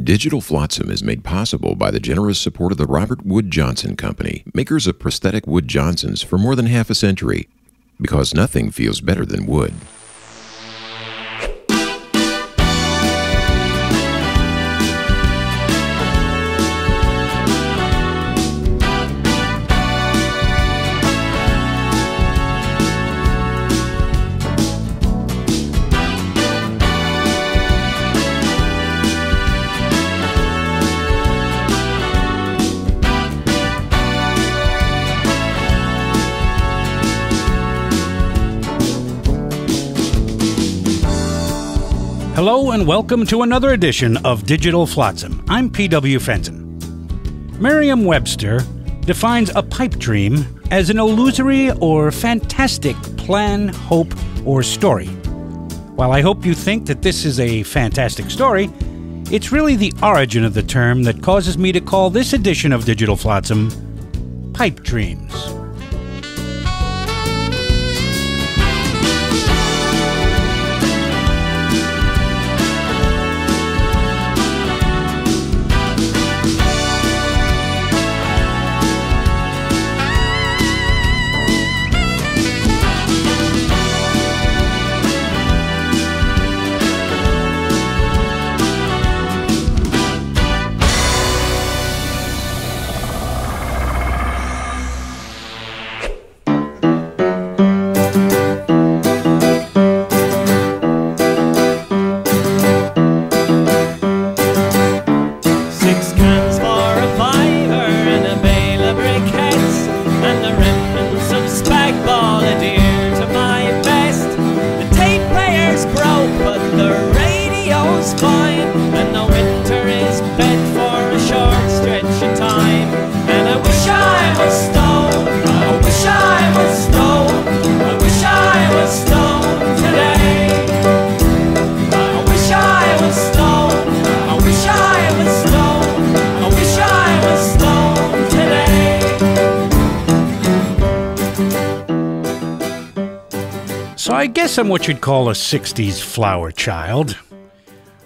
Digital Flotsam is made possible by the generous support of the Robert Wood Johnson Company, makers of prosthetic Wood Johnsons for more than half a century, because nothing feels better than wood. Hello and welcome to another edition of Digital Flotsam. I'm P.W. Fenton. Merriam-Webster defines a pipe dream as an illusory or fantastic plan, hope, or story. While I hope you think that this is a fantastic story, it's really the origin of the term that causes me to call this edition of Digital Flotsam Pipe Dreams. So I guess I'm what you'd call a 60s flower child.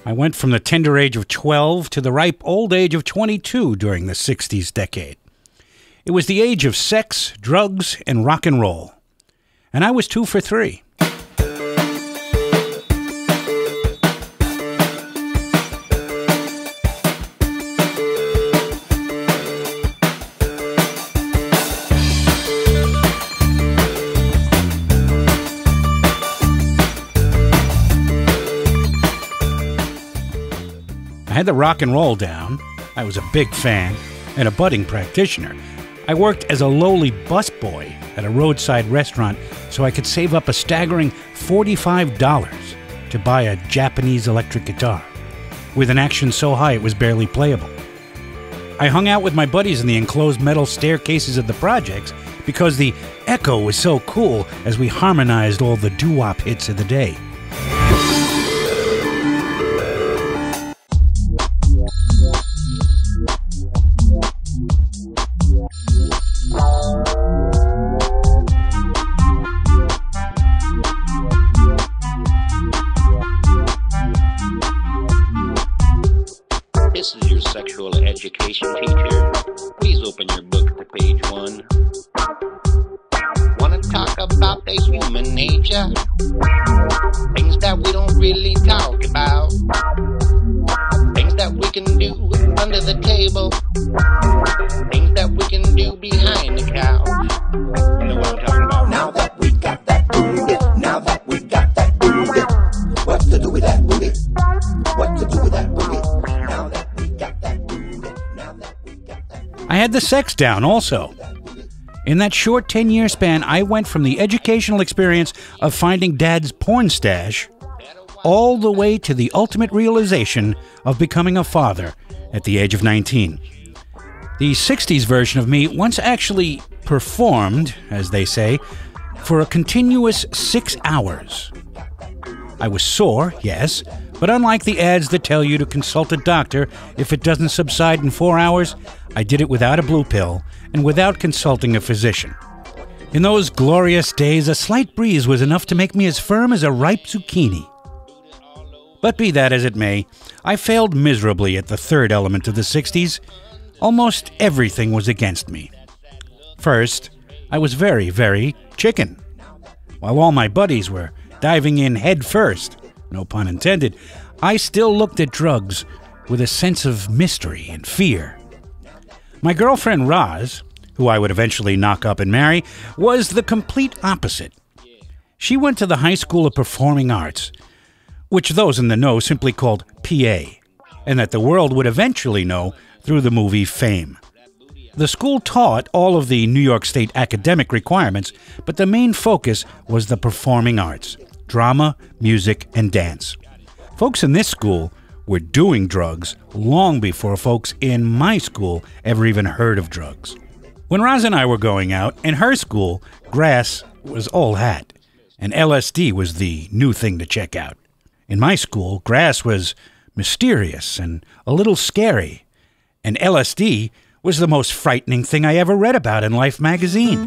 I went from the tender age of 12 to the ripe old age of 22 during the 60s decade. It was the age of sex, drugs, and rock and roll. And I was 2 for 3. I had the rock and roll down. I was a big fan and a budding practitioner. I worked as a lowly busboy at a roadside restaurant so I could save up a staggering $45 to buy a Japanese electric guitar, with an action so high it was barely playable. I hung out with my buddies in the enclosed metal staircases of the projects because the echo was so cool as we harmonized all the doo-wop hits of the day. This is your sexual education teacher. Please open your book to page 1. Wanna talk about the human nature? Things that we don't really talk about. Things that we can do under the table. Things that we can do behind the couch. You know what I'm talking about? Now that we got that booty, now that we got that booty, what to do with that booty? What to do with that booty? Now that we got that booty, now that we got that booty. I had the sex down also. In that short 10-year span, I went from the educational experience of finding Dad's porn stash all the way to the ultimate realization of becoming a father at the age of 19. The 60s version of me once actually performed, as they say, for a continuous 6 hours. I was sore, yes, but unlike the ads that tell you to consult a doctor if it doesn't subside in 4 hours, I did it without a blue pill and without consulting a physician. In those glorious days, a slight breeze was enough to make me as firm as a ripe zucchini. But be that as it may, I failed miserably at the third element of the 60s. Almost everything was against me. First, I was very, very chicken. While all my buddies were diving in head first, no pun intended, I still looked at drugs with a sense of mystery and fear. My girlfriend Roz, who I would eventually knock up and marry, was the complete opposite. She went to the High School of Performing Arts, which those in the know simply called PA, and that the world would eventually know through the movie Fame. The school taught all of the New York State academic requirements, but the main focus was the performing arts, drama, music, and dance. Folks in this school were doing drugs long before folks in my school ever even heard of drugs. When Roz and I were going out, in her school, grass was all hat, and LSD was the new thing to check out. In my school, grass was mysterious and a little scary, and LSD was the most frightening thing I ever read about in Life magazine.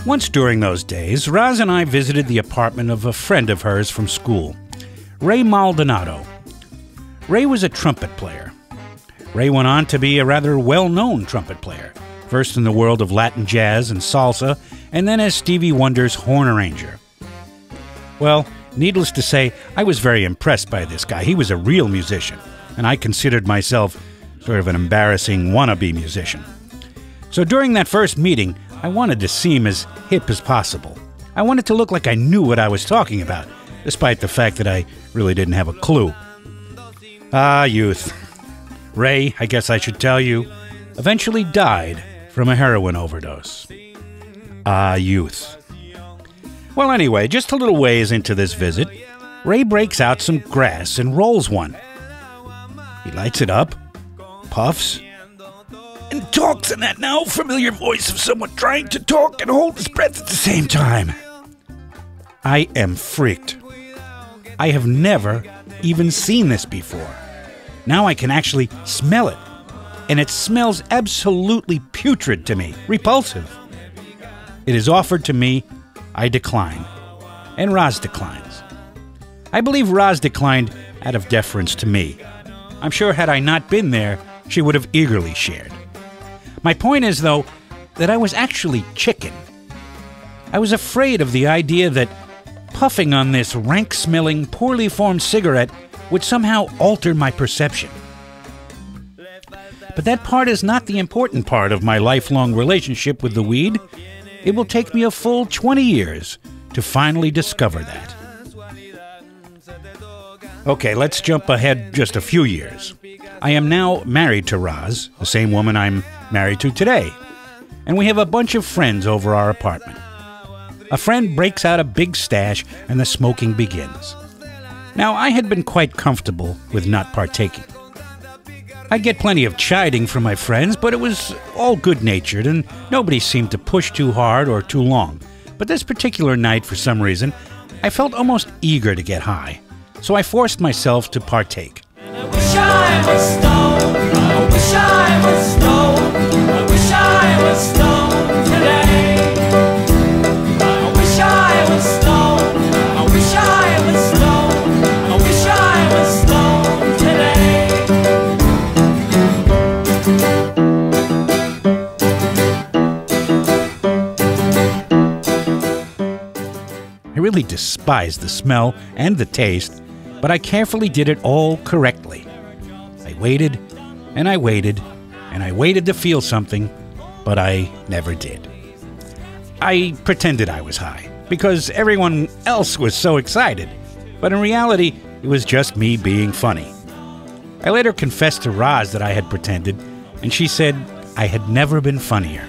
Once during those days, Roz and I visited the apartment of a friend of hers from school, Ray Maldonado. Ray was a trumpet player. Ray went on to be a rather well-known trumpet player, first in the world of Latin jazz and salsa, and then as Stevie Wonder's horn arranger. Well, needless to say, I was very impressed by this guy. He was a real musician, and I considered myself sort of an embarrassing wannabe musician. So during that first meeting, I wanted to seem as hip as possible. I wanted to look like I knew what I was talking about, despite the fact that I really didn't have a clue. Ah, youth. Ray, I guess I should tell you, eventually died from a heroin overdose. Ah, youth. Well, anyway, just a little ways into this visit, Ray breaks out some grass and rolls one. He lights it up, puffs, and talks in that now familiar voice of someone trying to talk and hold his breath at the same time. I am freaked. I have never even seen this before. Now I can actually smell it, and it smells absolutely putrid to me, repulsive. It is offered to me, I decline, and Roz declines. I believe Roz declined out of deference to me. I'm sure had I not been there, she would have eagerly shared. My point is, though, that I was actually chicken. I was afraid of the idea that puffing on this rank-smelling, poorly formed cigarette would somehow alter my perception. But that part is not the important part of my lifelong relationship with the weed. It will take me a full 20 years to finally discover that. Okay, let's jump ahead just a few years. I am now married to Roz, the same woman I'm married to today, and we have a bunch of friends over our apartment. A friend breaks out a big stash and the smoking begins. Now, I had been quite comfortable with not partaking. I'd get plenty of chiding from my friends, but it was all good-natured and nobody seemed to push too hard or too long. But this particular night, for some reason, I felt almost eager to get high, so I forced myself to partake. I wish I was stoned. I wish I was stoned. I wish I was stoned today. I wish I was stoned. I wish I was stoned. I wish I was stoned today. I really despised the smell and the taste, but I carefully did it all correctly. I waited, and I waited, and I waited to feel something, but I never did. I pretended I was high, because everyone else was so excited, but in reality, it was just me being funny. I later confessed to Roz that I had pretended, and she said I had never been funnier.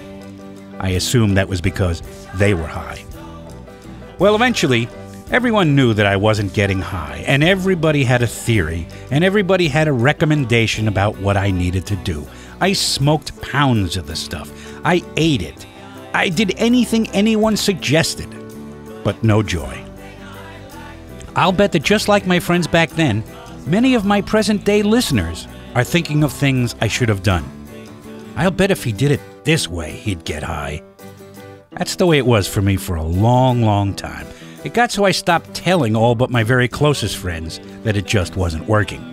I assumed that was because they were high. Well, eventually, everyone knew that I wasn't getting high, and everybody had a theory, and everybody had a recommendation about what I needed to do. I smoked pounds of the stuff. I ate it. I did anything anyone suggested, but no joy. I'll bet that just like my friends back then, many of my present-day listeners are thinking of things I should have done. I'll bet if he did it this way, he'd get high. That's the way it was for me for a long, long time. It got so I stopped telling all but my very closest friends that it just wasn't working.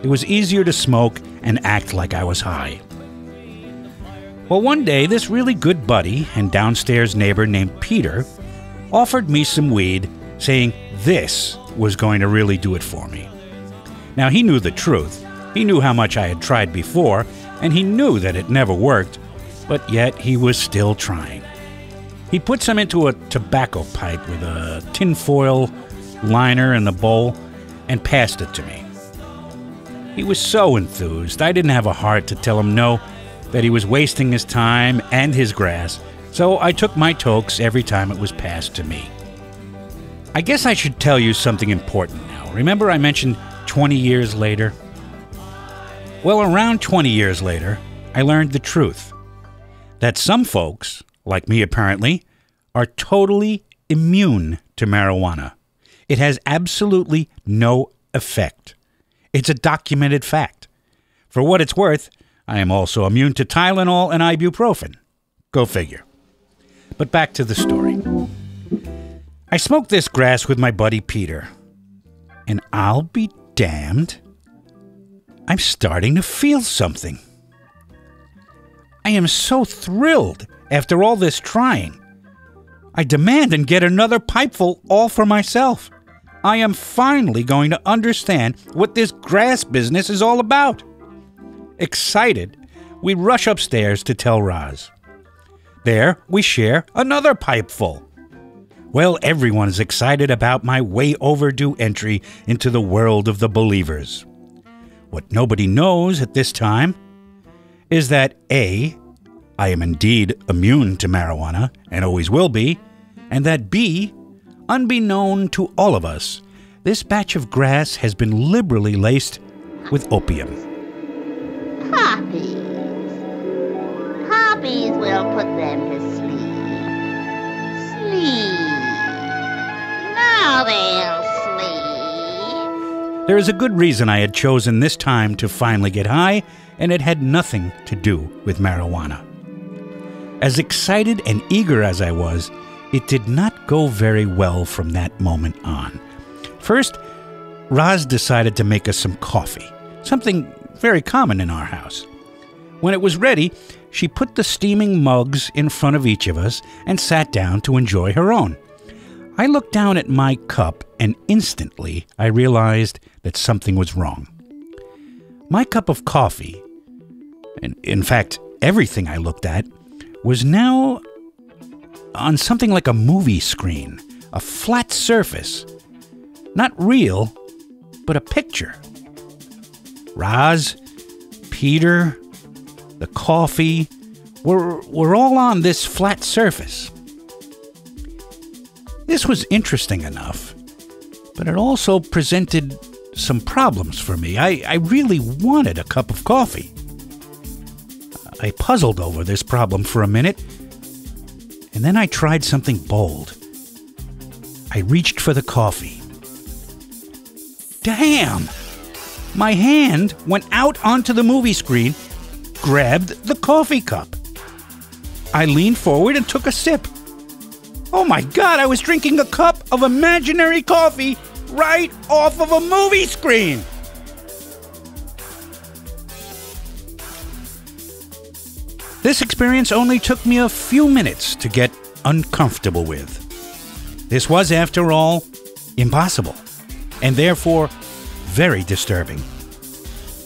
It was easier to smoke and act like I was high. Well, one day, this really good buddy and downstairs neighbor named Peter offered me some weed, saying this was going to really do it for me. Now, he knew the truth. He knew how much I had tried before, and he knew that it never worked, but yet he was still trying. He put some into a tobacco pipe with a tinfoil liner in the bowl and passed it to me. He was so enthused, I didn't have a heart to tell him no, that he was wasting his time and his grass, so I took my tokes every time it was passed to me. I guess I should tell you something important now. Remember I mentioned 20 years later? Well, around 20 years later, I learned the truth. That some folks, like me apparently, are totally immune to marijuana. It has absolutely no effect. It's a documented fact. For what it's worth, I am also immune to Tylenol and ibuprofen. Go figure. But back to the story. I smoked this grass with my buddy Peter, and I'll be damned, I'm starting to feel something. I am so thrilled after all this trying. I demand and get another pipeful all for myself. I am finally going to understand what this grass business is all about. Excited, we rush upstairs to tell Roz. There, we share another pipeful. Well, everyone is excited about my way overdue entry into the world of the believers. What nobody knows at this time is that A, I am indeed immune to marijuana and always will be, and that B, unbeknown to all of us, this batch of grass has been liberally laced with opium. Poppies. Poppies will put them to sleep. Sleep. Now they'll sleep. There is a good reason I had chosen this time to finally get high, and it had nothing to do with marijuana. As excited and eager as I was, it did not go very well from that moment on. First, Roz decided to make us some coffee, something very common in our house. When it was ready, she put the steaming mugs in front of each of us and sat down to enjoy her own. I looked down at my cup, and instantly I realized that something was wrong. My cup of coffee, and in fact, everything I looked at, was now on something like a movie screen, a flat surface. Not real, but a picture. Roz, Peter, the coffee, were all on this flat surface. This was interesting enough, but it also presented some problems for me. I really wanted a cup of coffee. I puzzled over this problem for a minute, and then I tried something bold. I reached for the coffee. Damn! My hand went out onto the movie screen, grabbed the coffee cup. I leaned forward and took a sip. Oh my God, I was drinking a cup of imaginary coffee right off of a movie screen! This experience only took me a few minutes to get uncomfortable with. This was, after all, impossible, and therefore very disturbing.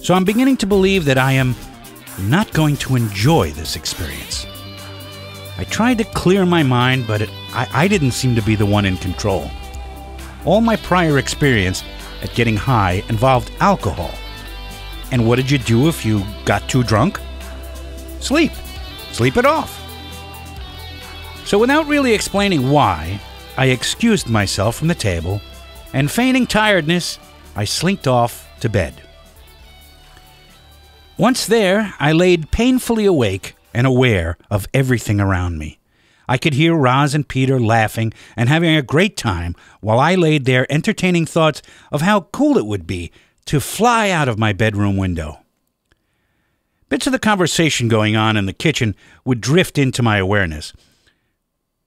So I'm beginning to believe that I am not going to enjoy this experience. I tried to clear my mind, but I didn't seem to be the one in control. All my prior experience at getting high involved alcohol. And what did you do if you got too drunk? Sleep. Sleep it off. So without really explaining why, I excused myself from the table, and feigning tiredness, I slinked off to bed. Once there, I laid painfully awake and aware of everything around me. I could hear Roz and Peter laughing and having a great time while I laid there entertaining thoughts of how cool it would be to fly out of my bedroom window. Bits of the conversation going on in the kitchen would drift into my awareness.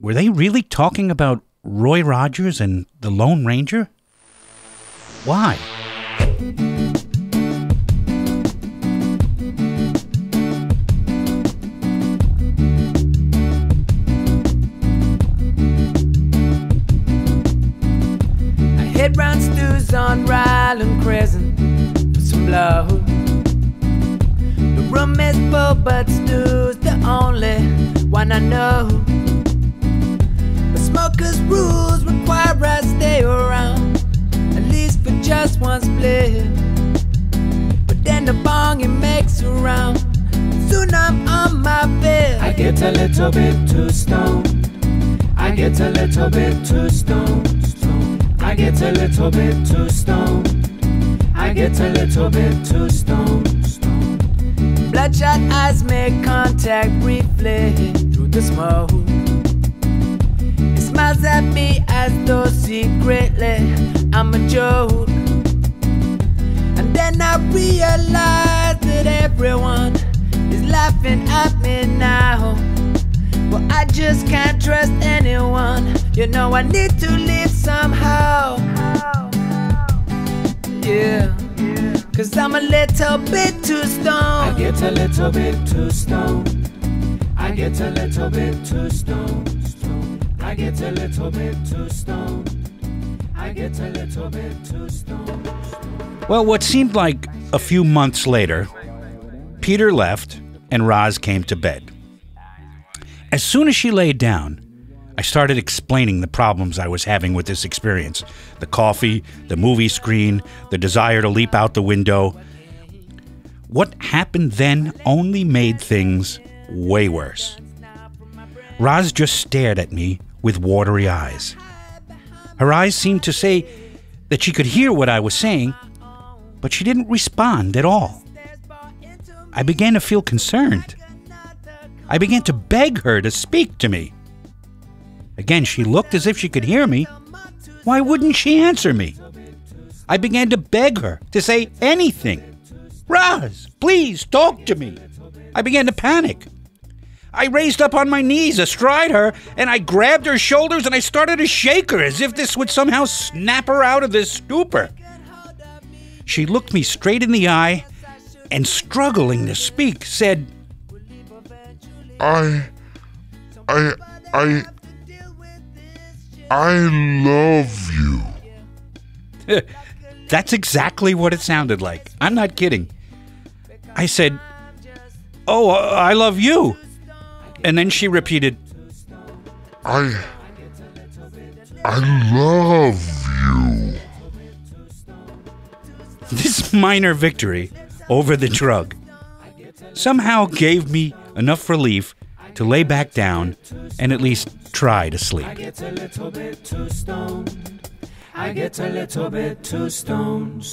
Were they really talking about Roy Rogers and the Lone Ranger? Why? Head round stews on Ryland Crescent for some blow. The room is full, but Stu's the only one I know. But smokers' rules require I stay around, at least for just one split. But then the bong it makes around, soon I'm on my bed. I get a little bit too stoned. I get a little bit too stoned. I get a little bit too stoned. I get a little bit too stoned. Bloodshot eyes make contact briefly through the smoke. It smiles at me as though secretly I'm a joke. And then I realize that everyone is laughing at me now. Well, I just can't trust anyone. You know I need to leave somehow. Yeah, cause I'm a little bit too stoned. I get a little bit too stoned. I get a little bit too stoned. I get a little bit too stoned. I get a little bit too stoned. Well, what seemed like a few months later, Peter left and Roz came to bed. As soon as she laid down, I started explaining the problems I was having with this experience. The coffee, the movie screen, the desire to leap out the window. What happened then only made things way worse. Roz just stared at me with watery eyes. Her eyes seemed to say that she could hear what I was saying, but she didn't respond at all. I began to feel concerned. I began to beg her to speak to me. Again, she looked as if she could hear me. Why wouldn't she answer me? I began to beg her to say anything. Roz, please talk to me. I began to panic. I raised up on my knees astride her, and I grabbed her shoulders and I started to shake her as if this would somehow snap her out of this stupor. She looked me straight in the eye and, struggling to speak, said, I love you. That's exactly what it sounded like. I'm not kidding. I said, "Oh, I love you." And then she repeated, I love you. This minor victory over the drug somehow gave me enough relief to lay back down and at least try to sleep. I get a little bit too stoned. I get a little bit too stoned.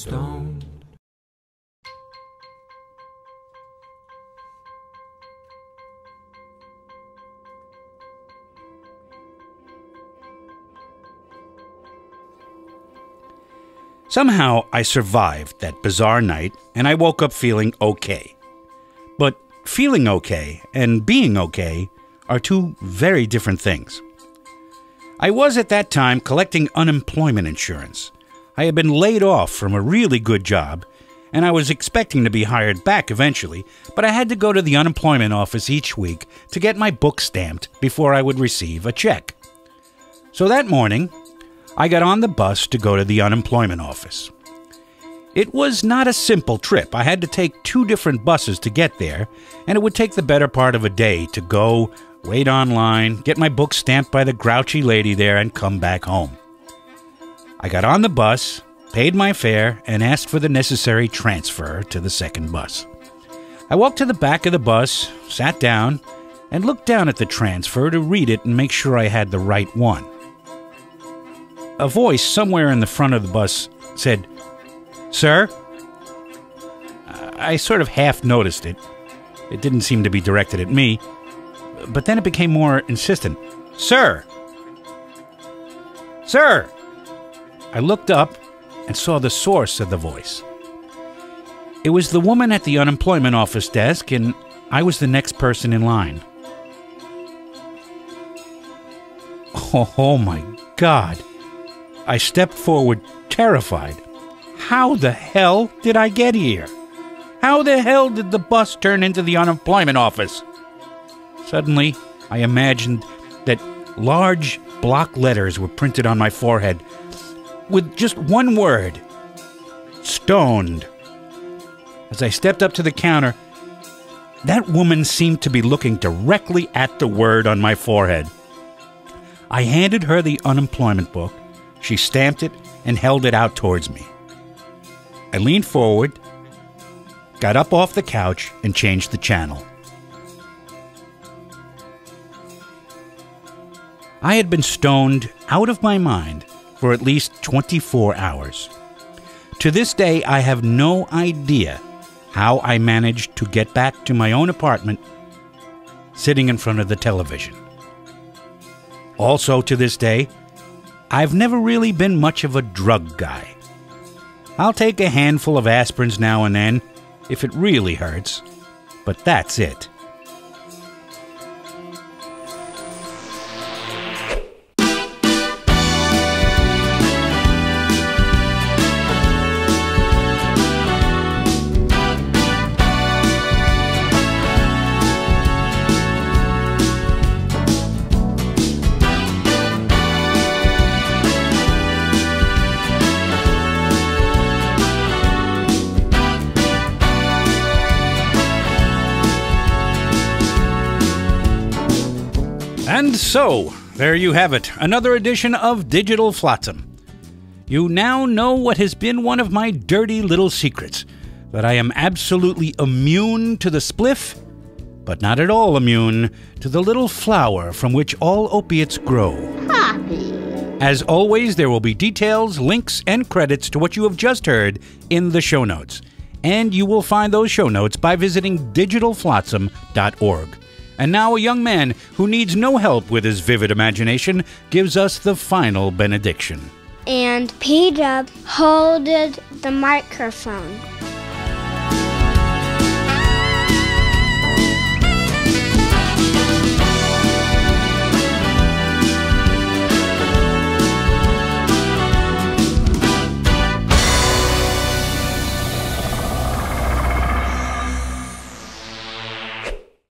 Somehow I survived that bizarre night and I woke up feeling okay. But feeling okay and being okay are two very different things. I was at that time collecting unemployment insurance. I had been laid off from a really good job, and I was expecting to be hired back eventually, but I had to go to the unemployment office each week to get my book stamped before I would receive a check. So that morning, I got on the bus to go to the unemployment office. It was not a simple trip. I had to take 2 different buses to get there, and it would take the better part of a day to go, wait online, get my book stamped by the grouchy lady there, and come back home. I got on the bus, paid my fare, and asked for the necessary transfer to the second bus. I walked to the back of the bus, sat down, and looked down at the transfer to read it and make sure I had the right one. A voice somewhere in the front of the bus said, "Sir?" I sort of half noticed it. It didn't seem to be directed at me, but then it became more insistent. "Sir! Sir!" I looked up and saw the source of the voice. It was the woman at the unemployment office desk, and I was the next person in line. Oh my God. I stepped forward, terrified. How the hell did I get here? How the hell did the bus turn into the unemployment office? Suddenly, I imagined that large block letters were printed on my forehead with just one word: stoned. As I stepped up to the counter, that woman seemed to be looking directly at the word on my forehead. I handed her the unemployment book. She stamped it and held it out towards me. I leaned forward, got up off the couch, and changed the channel. I had been stoned out of my mind for at least 24 hours. To this day, I have no idea how I managed to get back to my own apartment sitting in front of the television. Also, to this day, I've never really been much of a drug guy. I'll take a handful of aspirins now and then if it really hurts, but that's it. And so, there you have it, another edition of Digital Flotsam. You now know what has been one of my dirty little secrets, that I am absolutely immune to the spliff, but not at all immune to the little flower from which all opiates grow. Poppy. As always, there will be details, links, and credits to what you have just heard in the show notes. And you will find those show notes by visiting digitalflotsam.org. And now a young man who needs no help with his vivid imagination gives us the final benediction. And P-Dub holded the microphone.